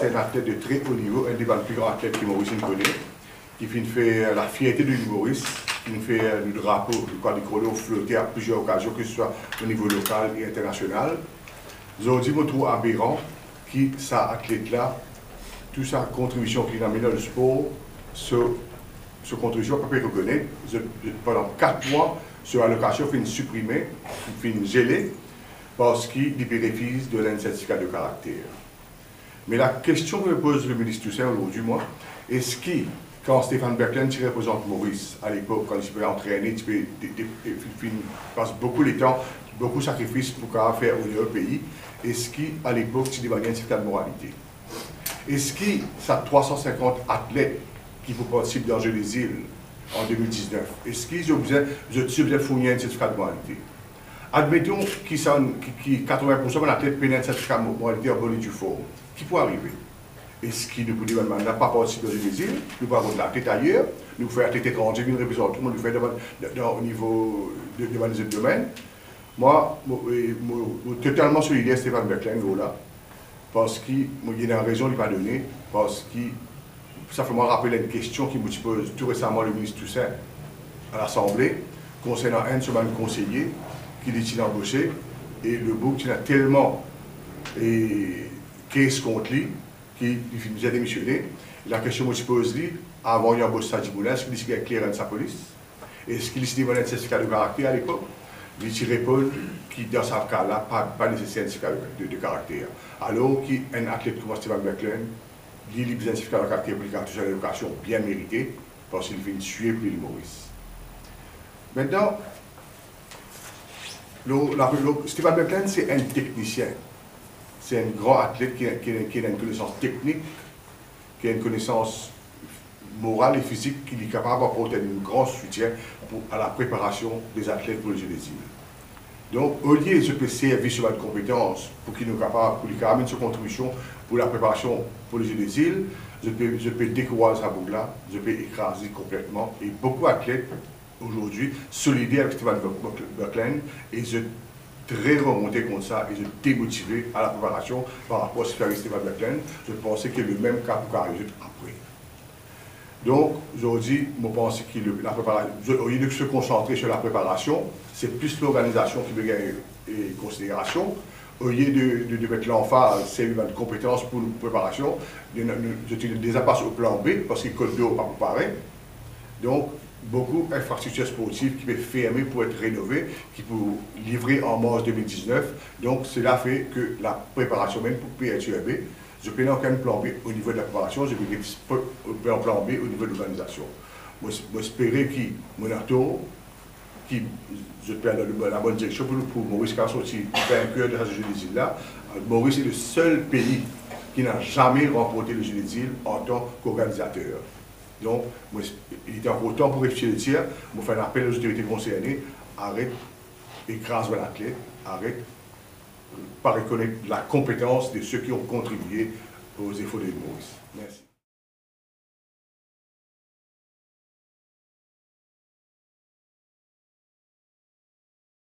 c'est un athlète de très haut niveau, un des plus grands athlètes que Maurice connaît, qui fait la fierté de l'île Maurice, qui fait le drapeau, le quadricolore flotter à plusieurs occasions, que ce soit au niveau local et international. Aujourd'hui, je me trouve aberrant que cet athlète-là, toute sa contribution qu'il a mis dans le sport, cette contribution, on peut reconnaître. Pendant 4 mois, cette allocation fait supprimée, fait gelée, parce qu'il bénéficie de un certificat de caractère. Mais la question que me pose le ministre Toussaint aujourd'hui, moi, est-ce que, quand Stéphane Berklen qui représente Maurice, à l'époque, quand il se peut entraîner, il passe beaucoup de temps, beaucoup de sacrifices pour faire au pays, est-ce qu'à l'époque, il demandait un certificat de moralité? Est-ce que ça 350 athlètes qui vont participer dans le jeu des îles en 2019, est-ce qu'ils ont besoin de fournir un certificat de moralité? Admettons que 80% de l'athlète pénètre un certificat de moralité en bonne et due forme. Qui peut arriver? Est-ce qu'il nous peut dire qu'on n'a pas participé dans le jeu des îles? Nous pouvons avoir de l'athlète ailleurs, nous pouvons faire athlète étranger, nous représentons tout le monde, nous faisons au niveau de ce domaine. Moi, je suis totalement solidaire Stéphane Berklen, là, parce qu'il y a une raison de ne pas donner, parce que ça fait moi rappeler une question qui me pose tout récemment le ministre Toussaint à l'Assemblée, concernant un semaine conseiller qui est embauché, et le bouc qui a tellement caisse contre lui, qui nous a démissionné. La question que je pose, avant il embauche Sadjiboula, est-ce qu'il dit qu'il y a clair dans sa police? Est-ce qu'il dit qu'il y a un certificat de caractère à l'époque? Il répond qui, dans ce cas-là, pas nécessaire un certificat de caractère. Alors qu'un athlète comme Stéphane Berklen, il a besoin d'un certificat de caractère pour qu'il ait une éducation bien méritée, parce qu'il fait une tuer pour l'île Maurice. Maintenant, Stéphane Berklen, c'est un technicien. C'est un grand athlète qui a une connaissance technique, qui a une connaissance morale et physique, qui est capable d'apporter un grand soutien à la préparation des athlètes pour le jeu des îles. Donc, au lieu de se servir sur une compétence pour qu'il soit capable, pour qu'il amène sa contribution pour la préparation pour le jeu des îles, je peux décourager ça là, je peux écraser complètement. Et beaucoup d'athlètes aujourd'hui solidaires avec Stéphane Berklen, et je très remonté contre ça et je démotivé à la préparation par rapport à ce qu'a Stéphane Berklen. Je pensais que le même cas pourrait arriver après. Donc, aujourd'hui, je pense que la préparation, au lieu de se concentrer sur la préparation, c'est plus l'organisation qui veut gagner considération. Au lieu de mettre l'emphase, c'est une compétence pour la préparation, je déjà passe au plan B, parce que le code d'eau n'est pas préparé. Donc, beaucoup d'infrastructures sportives qui peuvent fermer pour être rénovées, qui peuvent livrer en mars 2019. Donc, cela fait que la préparation, même pour PHUAB, je peux aucun plan B au niveau de la préparation, je peux un plan B au niveau de l'organisation. J'espère que mon acteur, qui je peux aller dans la bonne direction pour Maurice qui a sorti vainqueur de ce jeu des îles là. Maurice est le seul pays qui n'a jamais remporté le jeu des îles en tant qu'organisateur. Donc, il était encore temps pour réfléchir le tir, je fais un appel aux autorités concernées, arrête, écrase l'athlète, arrête, pas reconnaître la compétence de ceux qui ont contribué aux efforts de Maurice. Merci.